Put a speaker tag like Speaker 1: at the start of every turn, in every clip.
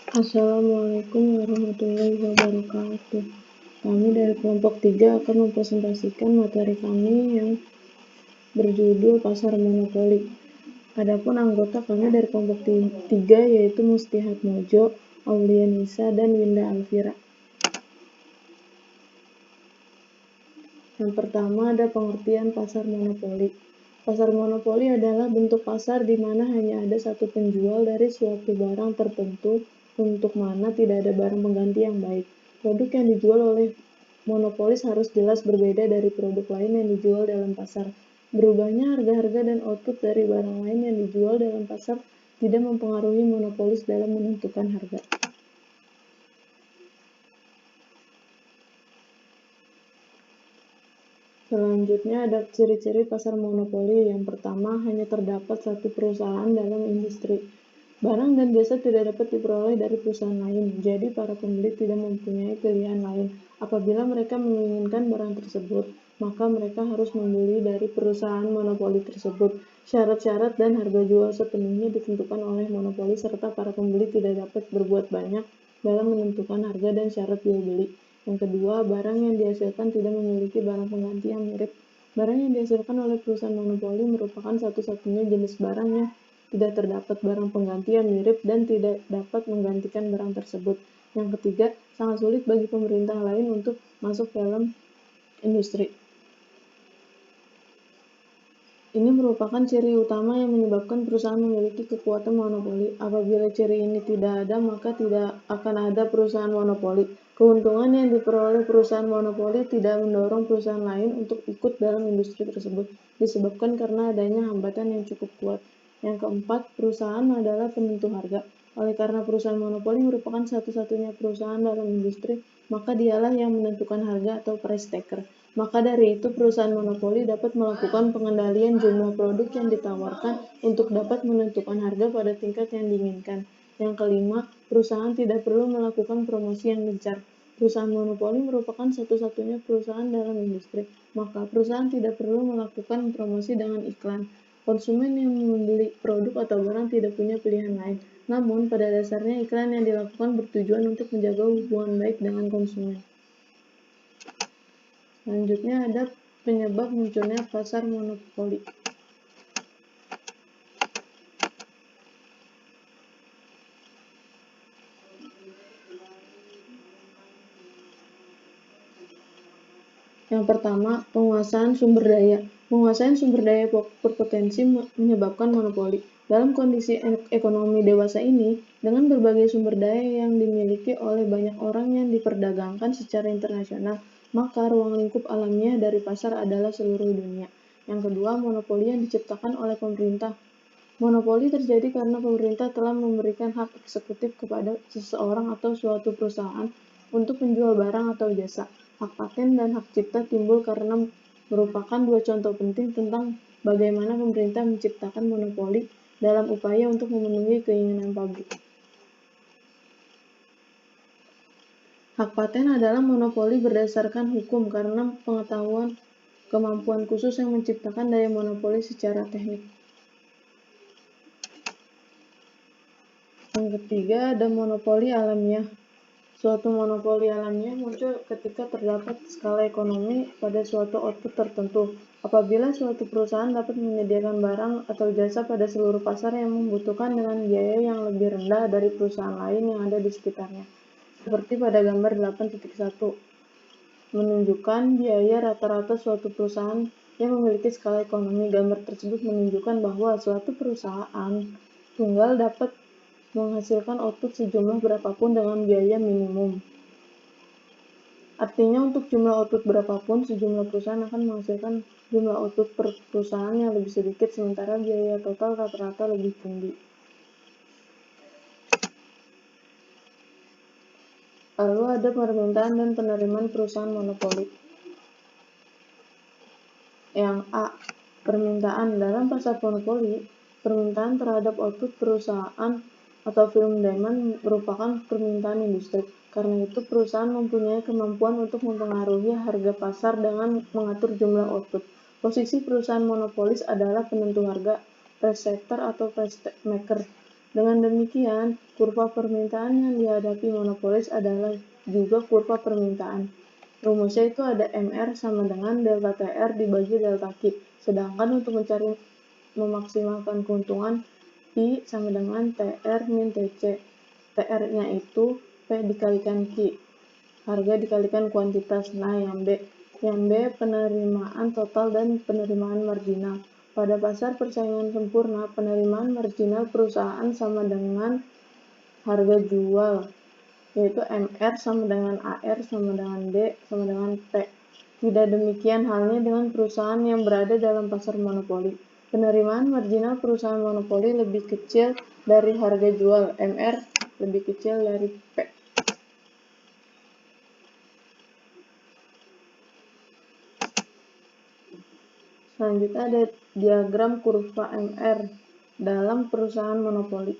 Speaker 1: Assalamualaikum warahmatullahi wabarakatuh. Kami dari kelompok 3 akan mempresentasikan materi kami yang berjudul Pasar Monopoli. Adapun anggota kami dari kelompok 3 yaitu Mustihat Mojo, Aulia Nisa, dan Winda Alfira. Yang pertama ada pengertian pasar monopoli. Pasar monopoli adalah bentuk pasar di mana hanya ada satu penjual dari suatu barang tertentu untuk mana tidak ada barang pengganti yang baik. Produk yang dijual oleh monopolis harus jelas berbeda dari produk lain yang dijual dalam pasar. Berubahnya harga-harga dan output dari barang lain yang dijual dalam pasar tidak mempengaruhi monopolis dalam menentukan harga. Selanjutnya ada ciri-ciri pasar monopoli. Yang pertama, hanya terdapat satu perusahaan dalam industri. Barang dan jasa tidak dapat diperoleh dari perusahaan lain, jadi para pembeli tidak mempunyai pilihan lain. Apabila mereka menginginkan barang tersebut, maka mereka harus membeli dari perusahaan monopoli tersebut. Syarat-syarat dan harga jual sepenuhnya ditentukan oleh monopoli serta para pembeli tidak dapat berbuat banyak dalam menentukan harga dan syarat jual beli. Yang kedua, barang yang dihasilkan tidak memiliki barang pengganti yang mirip. Barang yang dihasilkan oleh perusahaan monopoli merupakan satu-satunya jenis barang yang tidak terdapat barang pengganti yang mirip dan tidak dapat menggantikan barang tersebut. Yang ketiga, sangat sulit bagi pemerintah lain untuk masuk dalam industri. Ini merupakan ciri utama yang menyebabkan perusahaan memiliki kekuatan monopoli. Apabila ciri ini tidak ada, maka tidak akan ada perusahaan monopoli. Keuntungan yang diperoleh perusahaan monopoli tidak mendorong perusahaan lain untuk ikut dalam industri tersebut, disebabkan karena adanya hambatan yang cukup kuat. Yang keempat, perusahaan adalah penentu harga. Oleh karena perusahaan monopoli merupakan satu-satunya perusahaan dalam industri, maka dialah yang menentukan harga atau price taker. Maka dari itu, perusahaan monopoli dapat melakukan pengendalian jumlah produk yang ditawarkan untuk dapat menentukan harga pada tingkat yang diinginkan. Yang kelima, perusahaan tidak perlu melakukan promosi yang gencar. Perusahaan monopoli merupakan satu-satunya perusahaan dalam industri, maka perusahaan tidak perlu melakukan promosi dengan iklan. Konsumen yang membeli produk atau barang tidak punya pilihan lain. Namun, pada dasarnya iklan yang dilakukan bertujuan untuk menjaga hubungan baik dengan konsumen. Selanjutnya ada penyebab munculnya pasar monopoli. Yang pertama, penguasaan sumber daya. Penguasaan sumber daya berpotensi menyebabkan monopoli. Dalam kondisi ekonomi dewasa ini, dengan berbagai sumber daya yang dimiliki oleh banyak orang yang diperdagangkan secara internasional, maka ruang lingkup alamiah dari pasar adalah seluruh dunia. Yang kedua, monopoli yang diciptakan oleh pemerintah. Monopoli terjadi karena pemerintah telah memberikan hak eksekutif kepada seseorang atau suatu perusahaan untuk menjual barang atau jasa. Hak paten dan hak cipta timbul karena merupakan dua contoh penting tentang bagaimana pemerintah menciptakan monopoli dalam upaya untuk memenuhi keinginan pabrik. Hak paten adalah monopoli berdasarkan hukum karena pengetahuan kemampuan khusus yang menciptakan daya monopoli secara teknik. Yang ketiga ada monopoli alamiah. Suatu monopoli alamiah muncul ketika terdapat skala ekonomi pada suatu output tertentu. Apabila suatu perusahaan dapat menyediakan barang atau jasa pada seluruh pasar yang membutuhkan dengan biaya yang lebih rendah dari perusahaan lain yang ada di sekitarnya. Seperti pada gambar 8.1, menunjukkan biaya rata-rata suatu perusahaan yang memiliki skala ekonomi. Gambar tersebut menunjukkan bahwa suatu perusahaan tunggal dapat menghasilkan output sejumlah berapapun dengan biaya minimum. Artinya untuk jumlah output berapapun, sejumlah perusahaan akan menghasilkan jumlah output per perusahaan yang lebih sedikit, sementara biaya total rata-rata lebih tinggi. Lalu ada permintaan dan penerimaan perusahaan monopoli. Yang A. Permintaan. Dalam pasar monopoli, permintaan terhadap output perusahaan atau film demand merupakan permintaan industri. Karena itu, perusahaan mempunyai kemampuan untuk mempengaruhi harga pasar dengan mengatur jumlah output. Posisi perusahaan monopolis adalah penentu harga, price setter atau price maker. Dengan demikian, kurva permintaan yang dihadapi monopolis adalah juga kurva permintaan. Rumusnya itu ada MR sama dengan delta TR dibagi delta Q. Sedangkan untuk mencari memaksimalkan keuntungan, I sama dengan TR min TC. TR-nya itu P dikalikan Q. Harga dikalikan kuantitas. Nah, yang B. Yang B penerimaan total dan penerimaan marginal. Pada pasar persaingan sempurna, penerimaan marginal perusahaan sama dengan harga jual, yaitu MR sama dengan AR sama dengan D sama dengan P. Tidak demikian halnya dengan perusahaan yang berada dalam pasar monopoli. Penerimaan marginal perusahaan monopoli lebih kecil dari harga jual, MR lebih kecil dari P. Selanjutnya ada diagram kurva MR dalam perusahaan monopoli.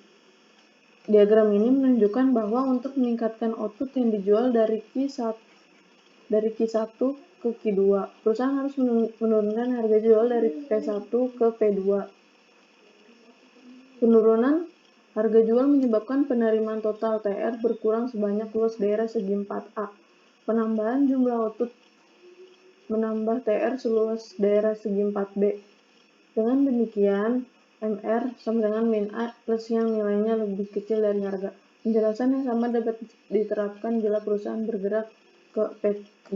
Speaker 1: Diagram ini menunjukkan bahwa untuk meningkatkan output yang dijual dari Q1 ke Q2, perusahaan harus menurunkan harga jual dari P1 ke P2. Penurunan harga jual menyebabkan penerimaan total TR berkurang sebanyak luas daerah segi 4A. Penambahan jumlah output menambah TR seluas daerah segi 4B. Dengan demikian, MR sama dengan min A plus yang nilainya lebih kecil dari harga. Penjelasan yang sama dapat diterapkan bila perusahaan bergerak ke P3,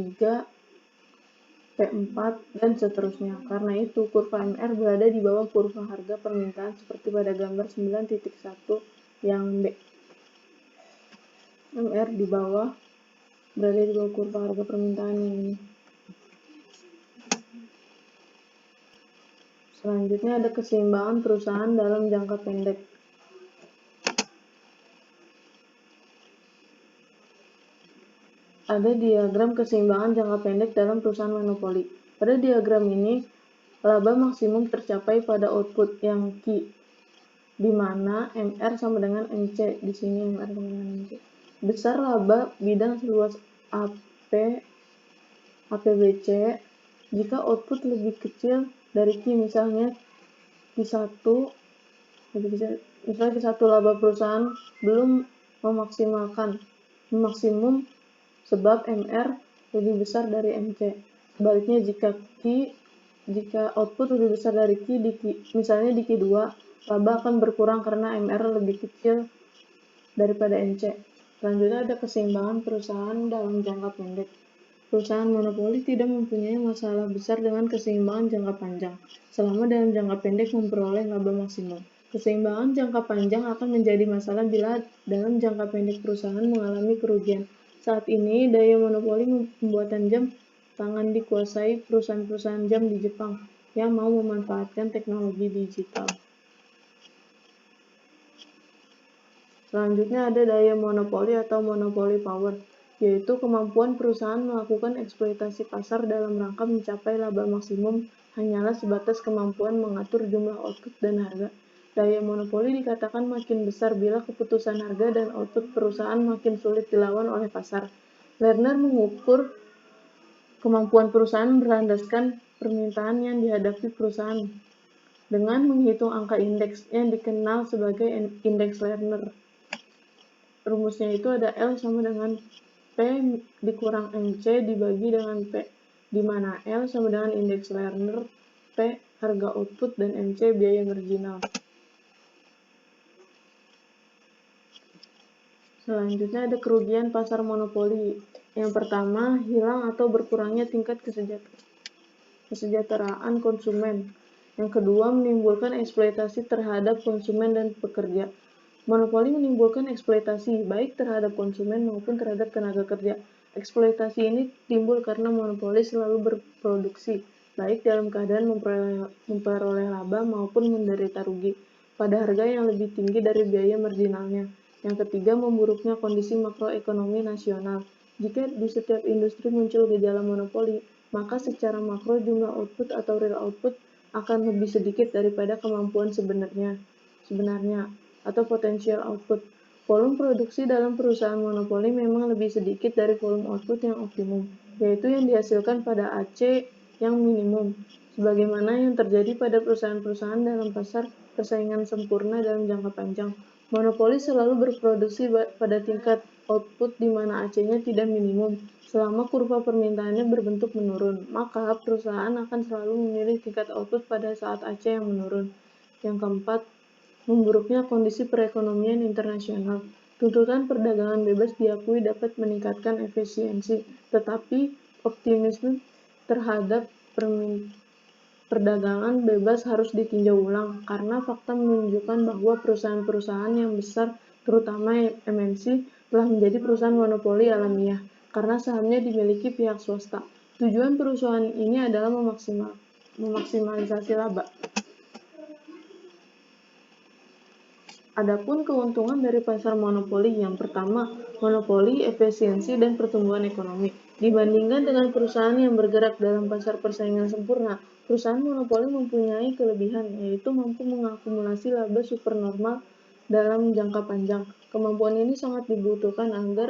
Speaker 1: P4, dan seterusnya. Karena itu, kurva MR berada di bawah kurva harga permintaan seperti pada gambar 9.1 yang B. MR berada di bawah kurva harga permintaan yang ini. Selanjutnya ada keseimbangan perusahaan dalam jangka pendek. Ada diagram keseimbangan jangka pendek dalam perusahaan monopoli. Pada diagram ini, laba maksimum tercapai pada output yang Q, di mana MR sama dengan MC. Di sini MR sama dengan MC. Besar laba bidang seluas APBC jika output lebih kecil dari Q, misalnya Q1 laba perusahaan belum maksimum sebab MR lebih besar dari MC. Sebaliknya jika output lebih besar dari Q, misalnya di Q2, laba akan berkurang karena MR lebih kecil daripada MC. Selanjutnya ada keseimbangan perusahaan dalam jangka pendek. Perusahaan monopoli tidak mempunyai masalah besar dengan keseimbangan jangka panjang, selama dalam jangka pendek memperoleh laba maksimum. Keseimbangan jangka panjang akan menjadi masalah bila dalam jangka pendek perusahaan mengalami kerugian. Saat ini, daya monopoli pembuatan jam tangan dikuasai perusahaan-perusahaan jam di Jepang yang mau memanfaatkan teknologi digital. Selanjutnya ada daya monopoli atau monopoly power, yaitu kemampuan perusahaan melakukan eksploitasi pasar dalam rangka mencapai laba maksimum hanyalah sebatas kemampuan mengatur jumlah output dan harga. Daya monopoli dikatakan makin besar bila keputusan harga dan output perusahaan makin sulit dilawan oleh pasar. Lerner mengukur kemampuan perusahaan berlandaskan permintaan yang dihadapi perusahaan dengan menghitung angka indeks yang dikenal sebagai indeks Lerner. Rumusnya itu ada L sama dengan P dikurang MC dibagi dengan P, di mana L sama dengan indeks Lerner, P harga output, dan MC biaya marginal. Selanjutnya ada kerugian pasar monopoli. Yang pertama, hilang atau berkurangnya tingkat kesejahteraan konsumen. Yang kedua, menimbulkan eksploitasi terhadap konsumen dan pekerja. Monopoli menimbulkan eksploitasi baik terhadap konsumen maupun terhadap tenaga kerja. Eksploitasi ini timbul karena monopoli selalu berproduksi, baik dalam keadaan memperoleh laba maupun menderita rugi, pada harga yang lebih tinggi dari biaya marginalnya. Yang ketiga, memburuknya kondisi makroekonomi nasional. Jika di setiap industri muncul gejala monopoli, maka secara makro jumlah output atau real output akan lebih sedikit daripada kemampuan sebenarnya atau potensial output. Volume produksi dalam perusahaan monopoli memang lebih sedikit dari volume output yang optimum, yaitu yang dihasilkan pada AC yang minimum, sebagaimana yang terjadi pada perusahaan-perusahaan dalam pasar persaingan sempurna dalam jangka panjang. Monopoli selalu berproduksi pada tingkat output di mana AC-nya tidak minimum. Selama kurva permintaannya berbentuk menurun, maka perusahaan akan selalu memilih tingkat output pada saat AC yang menurun. Yang keempat, memburuknya kondisi perekonomian internasional. Tuntutan perdagangan bebas diakui dapat meningkatkan efisiensi, tetapi optimisme terhadap perdagangan bebas harus ditinjau ulang, karena fakta menunjukkan bahwa perusahaan-perusahaan yang besar, terutama MNC, telah menjadi perusahaan monopoli alamiah, karena sahamnya dimiliki pihak swasta. Tujuan perusahaan ini adalah memaksimalisasi laba. Adapun keuntungan dari pasar monopoli, yang pertama, monopoli, efisiensi, dan pertumbuhan ekonomi. Dibandingkan dengan perusahaan yang bergerak dalam pasar persaingan sempurna, perusahaan monopoli mempunyai kelebihan, yaitu mampu mengakumulasi laba supernormal dalam jangka panjang. Kemampuan ini sangat dibutuhkan agar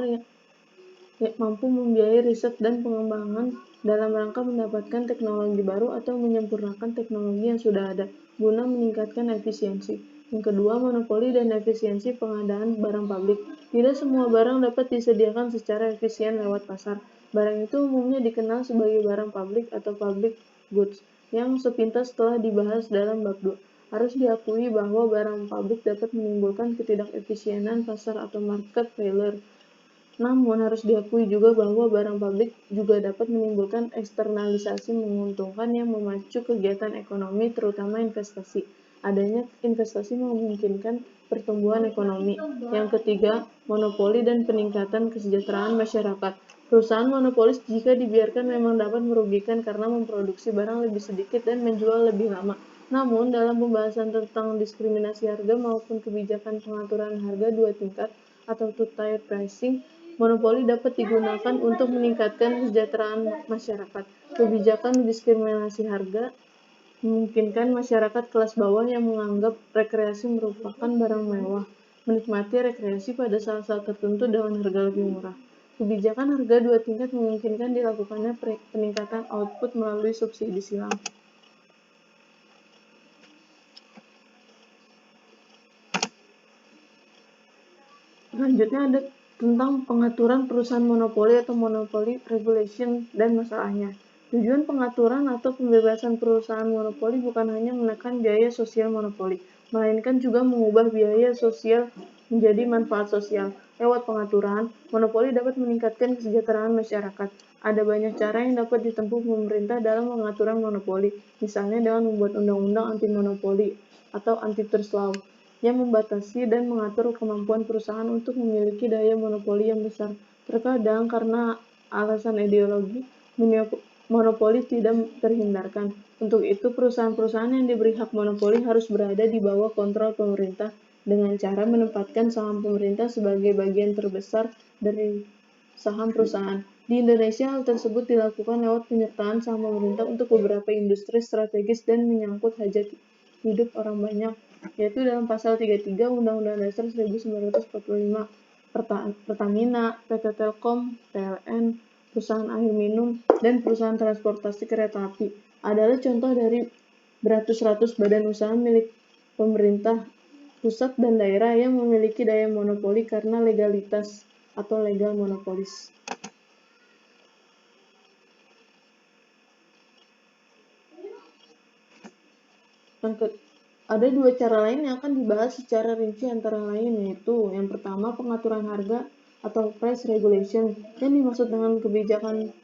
Speaker 1: mampu membiayai riset dan pengembangan dalam rangka mendapatkan teknologi baru atau menyempurnakan teknologi yang sudah ada, guna meningkatkan efisiensi. Yang kedua, monopoli dan efisiensi pengadaan barang publik. Tidak semua barang dapat disediakan secara efisien lewat pasar. Barang itu umumnya dikenal sebagai barang publik atau public goods, yang sepintas telah dibahas dalam bab 2. Harus diakui bahwa barang publik dapat menimbulkan ketidakefisienan pasar atau market failure. Namun, harus diakui juga bahwa barang publik juga dapat menimbulkan eksternalisasi menguntungkan yang memacu kegiatan ekonomi, terutama investasi. Adanya investasi memungkinkan pertumbuhan ekonomi. Yang ketiga, monopoli dan peningkatan kesejahteraan masyarakat. Perusahaan monopolis jika dibiarkan memang dapat merugikan karena memproduksi barang lebih sedikit dan menjual lebih lama. Namun, dalam pembahasan tentang diskriminasi harga maupun kebijakan pengaturan harga dua tingkat atau two-tier pricing, monopoli dapat digunakan untuk meningkatkan kesejahteraan masyarakat. Kebijakan diskriminasi harga memungkinkan masyarakat kelas bawah yang menganggap rekreasi merupakan barang mewah, menikmati rekreasi pada saat-saat tertentu dengan harga lebih murah. Kebijakan harga dua tingkat memungkinkan dilakukannya peningkatan output melalui subsidi silang. Selanjutnya ada tentang pengaturan perusahaan monopoli atau monopoly regulation dan masalahnya. Tujuan pengaturan atau pembebasan perusahaan monopoli bukan hanya menekan biaya sosial monopoli, melainkan juga mengubah biaya sosial menjadi manfaat sosial. Lewat pengaturan, monopoli dapat meningkatkan kesejahteraan masyarakat. Ada banyak cara yang dapat ditempuh pemerintah dalam pengaturan monopoli, misalnya dengan membuat undang-undang anti-monopoli atau antitrust law yang membatasi dan mengatur kemampuan perusahaan untuk memiliki daya monopoli yang besar. Terkadang karena alasan ideologi, monopoli tidak terhindarkan. Untuk itu, perusahaan-perusahaan yang diberi hak monopoli harus berada di bawah kontrol pemerintah dengan cara menempatkan saham pemerintah sebagai bagian terbesar dari saham perusahaan. Di Indonesia, hal tersebut dilakukan lewat penyertaan saham pemerintah untuk beberapa industri strategis dan menyangkut hajat hidup orang banyak, yaitu dalam pasal 33 Undang-Undang Dasar 1945, Pertamina, PT Telkom, PLN, perusahaan air minum, dan perusahaan transportasi kereta api adalah contoh dari beratus-ratus badan usaha milik pemerintah pusat dan daerah yang memiliki daya monopoli karena legalitas atau legal monopolis. Ada dua cara lain yang akan dibahas secara rinci antara lain, yaitu yang pertama pengaturan harga atau price regulation. Yang dimaksud dengan kebijakan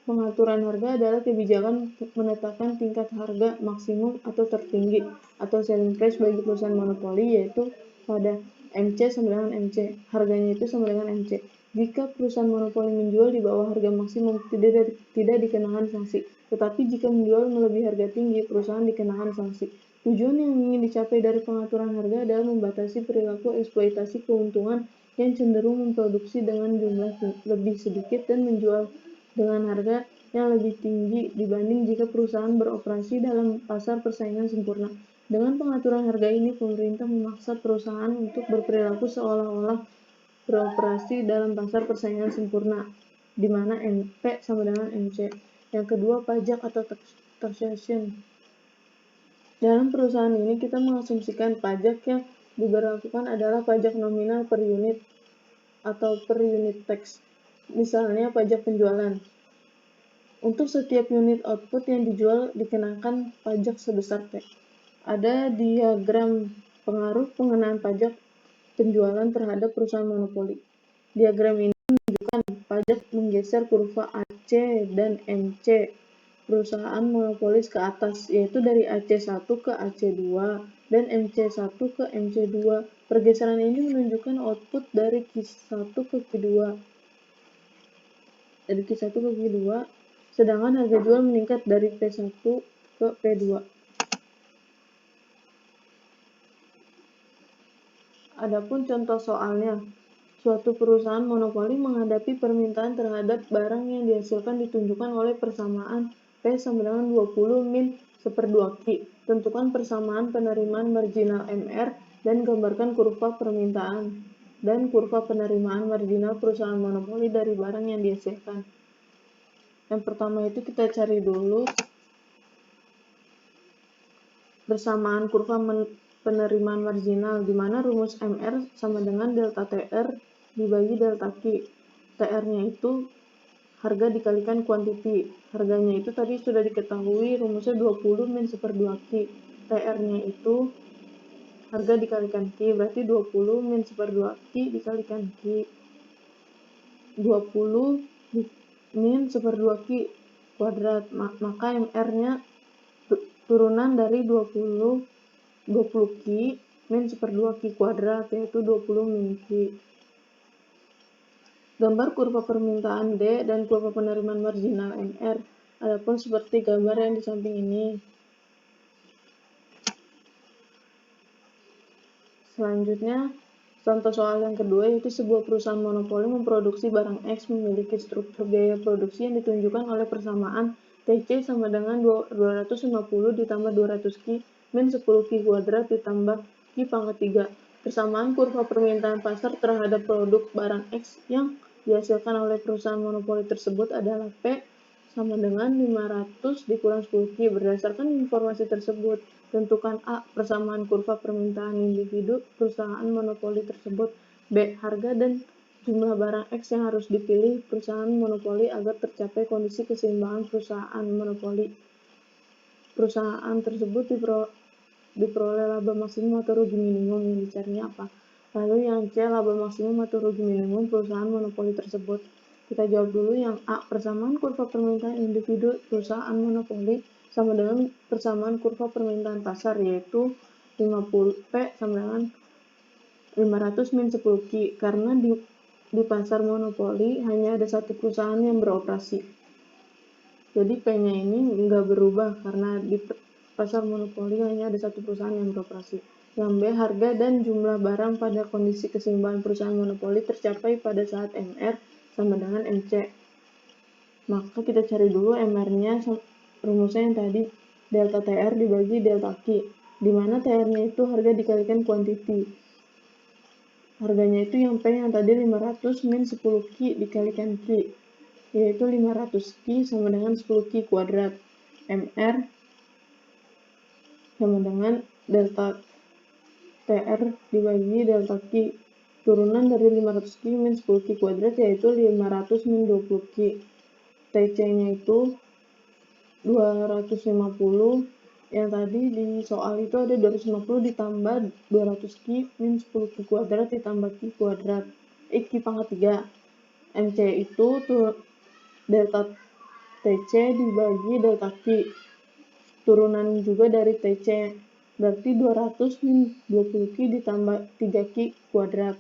Speaker 1: pengaturan harga adalah kebijakan menetapkan tingkat harga maksimum atau tertinggi atau selling price bagi perusahaan monopoli, yaitu pada MC sama dengan MC. Harganya itu sama dengan MC. Jika perusahaan monopoli menjual di bawah harga maksimum, tidak dikenakan sanksi. Tetapi jika menjual melebihi harga tinggi, perusahaan dikenakan sanksi. Tujuan yang ingin dicapai dari pengaturan harga adalah membatasi perilaku eksploitasi keuntungan yang cenderung memproduksi dengan jumlah lebih sedikit dan menjual dengan harga yang lebih tinggi dibanding jika perusahaan beroperasi dalam pasar persaingan sempurna. Dengan pengaturan harga ini, pemerintah memaksa perusahaan untuk berperilaku seolah-olah beroperasi dalam pasar persaingan sempurna, di mana MP sama dengan MC. Yang kedua, pajak atau taxation. Dalam perusahaan ini, kita mengasumsikan pajak yang diberlakukan adalah pajak nominal per unit atau per unit tax, misalnya pajak penjualan. Untuk setiap unit output yang dijual dikenakan pajak sebesar T. Ada diagram pengaruh pengenaan pajak penjualan terhadap perusahaan monopoli. Diagram ini menunjukkan pajak menggeser kurva AC dan MC perusahaan monopolis ke atas, yaitu dari AC1 ke AC2 dan MC1 ke MC2. Pergeseran ini menunjukkan output dari Q1 ke Q2. Dari Q1 ke Q2, sedangkan harga jual meningkat dari P1 ke P2. Adapun contoh soalnya, suatu perusahaan monopoli menghadapi permintaan terhadap barang yang dihasilkan ditunjukkan oleh persamaan P sama dengan 20 min 1/2 Q. Tentukan persamaan penerimaan marginal MR dan gambarkan kurva permintaan dan kurva penerimaan marginal perusahaan monopoli dari barang yang dihasilkan. Yang pertama itu kita cari dulu persamaan kurva penerimaan marginal, di mana rumus MR sama dengan delta TR dibagi delta Q. TR-nya itu harga dikalikan kuantiti. Harganya itu tadi sudah diketahui, rumusnya 20 min 1/2 Q. TR-nya itu harga dikalikan Q, berarti 20 min 1/2 Q dikalikan Q. 20 min 1/2 Q kuadrat, maka MR-nya turunan dari 20 Q min 1/2 Q kuadrat, yaitu 20 min Q. Gambar kurva permintaan D dan kurva penerimaan marginal MR. Adapun seperti gambar yang di samping ini. Selanjutnya, contoh soal yang kedua yaitu sebuah perusahaan monopoli memproduksi barang X memiliki struktur biaya produksi yang ditunjukkan oleh persamaan TC sama dengan 250 ditambah 200 Q min 10 Q kuadrat ditambah Q pangkat 3. Persamaan kurva permintaan pasar terhadap produk barang X yang dihasilkan oleh perusahaan monopoli tersebut adalah P sama dengan 500 dikurang 10 Q. Berdasarkan informasi tersebut, tentukan A. Persamaan kurva permintaan individu perusahaan monopoli tersebut. B. Harga dan jumlah barang X yang harus dipilih perusahaan monopoli agar tercapai kondisi keseimbangan perusahaan monopoli. Perusahaan tersebut diperoleh laba maksimum atau rugi minimum. Yang dicarinya apa? Lalu yang C. Laba maksimum atau rugi minimum perusahaan monopoli tersebut. Kita jawab dulu yang A. Persamaan kurva permintaan individu perusahaan monopoli sama dengan persamaan kurva permintaan pasar, yaitu 50 P sama dengan 500 min 10 Q, karena di pasar monopoli hanya ada satu perusahaan yang beroperasi. Jadi P-nya ini nggak berubah karena di pasar monopoli hanya ada satu perusahaan yang beroperasi. Yang B. Harga dan jumlah barang pada kondisi keseimbangan perusahaan monopoli tercapai pada saat MR sama dengan MC. Maka kita cari dulu MR-nya, rumusnya yang tadi delta TR dibagi delta Q, di mana TR-nya itu harga dikalikan kuantiti. Harganya itu yang P yang tadi 500 min 10 Q dikalikan Q, yaitu 500 Q sama dengan 10 Q kuadrat. MR sama dengan delta TR dibagi delta Q. Turunan dari 500 Q min 10 Q kuadrat yaitu 500 min 20 Q. TC-nya itu 250, yang tadi di soal itu ada 250 ditambah 200 Q min 10 Q kuadrat ditambah Q kuadrat, Q pangkat 3. MC itu delta TC dibagi delta Q, turunan juga dari TC, berarti 200 min 20 Q ditambah 3 Q kuadrat.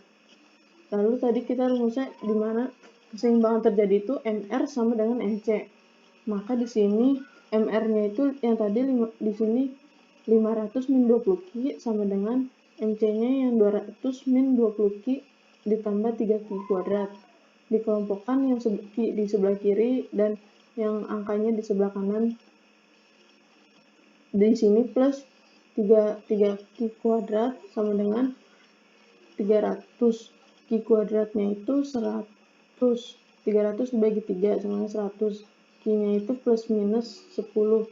Speaker 1: Lalu tadi kita rumusnya di mana keseimbangan terjadi itu MR sama dengan MC. Maka di sini MR-nya itu yang tadi di sini 500 min 20 Q sama dengan MC-nya yang 200 min 20 Q ditambah 3 Q kuadrat. Dikelompokkan yang di sebelah kiri dan yang angkanya di sebelah kanan. Di sini plus 3 Q kuadrat sama dengan 300. Q kuadratnya itu 100. 300 dibagi 3 sama dengan 100. Q-nya itu plus minus 10.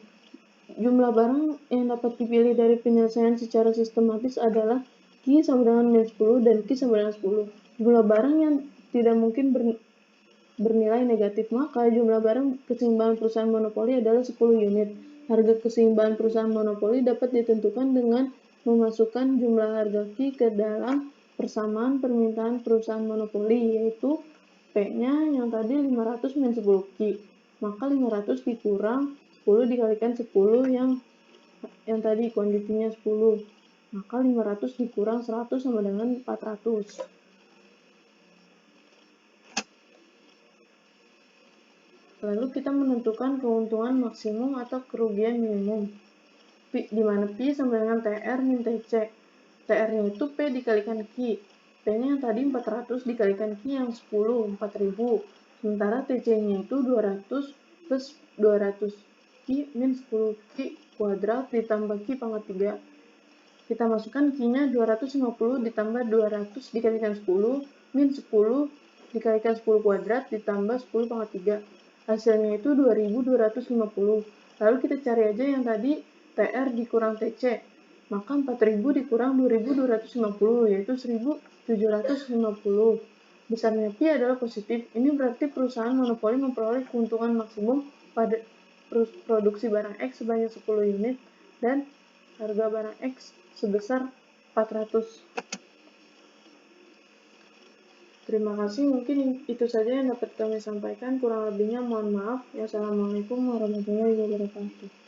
Speaker 1: Jumlah barang yang dapat dipilih dari penyelesaian secara sistematis adalah Q Q sama dengan min 10 dan Q sama dengan 10. Jumlah barang yang tidak mungkin bernilai negatif, maka jumlah barang keseimbangan perusahaan monopoli adalah 10 unit. Harga keseimbangan perusahaan monopoli dapat ditentukan dengan memasukkan jumlah harga Q ke dalam persamaan permintaan perusahaan monopoli, yaitu P-nya yang tadi 500 min 10 Q. Maka 500 dikurang 10 dikalikan 10 yang tadi kuantitinya 10. Maka 500 dikurang 100 sama dengan 400. Lalu kita menentukan keuntungan maksimum atau kerugian minimum, di mana Pi sama dengan TR min TC. TR-nya itu P dikalikan Q. P-nya yang tadi 400 dikalikan Q yang 10, 4000. Sementara TC-nya itu 200 plus 200 Q min 10 Q kuadrat ditambah Q pangkat 3. Kita masukkan Q-nya 250 ditambah 200 dikalikan 10 min 10 dikalikan 10 kuadrat ditambah 10 pangkat 3. Hasilnya itu 2250. Lalu kita cari aja yang tadi TR dikurang TC. Maka 4000 dikurang 2250 yaitu 1750. Besarnya Pi adalah positif. Ini berarti perusahaan monopoli memperoleh keuntungan maksimum pada produksi barang X sebanyak 10 unit dan harga barang X sebesar 400. Terima kasih, mungkin itu saja yang dapat kami sampaikan. Kurang lebihnya mohon maaf. Wassalamualaikum warahmatullahi wabarakatuh.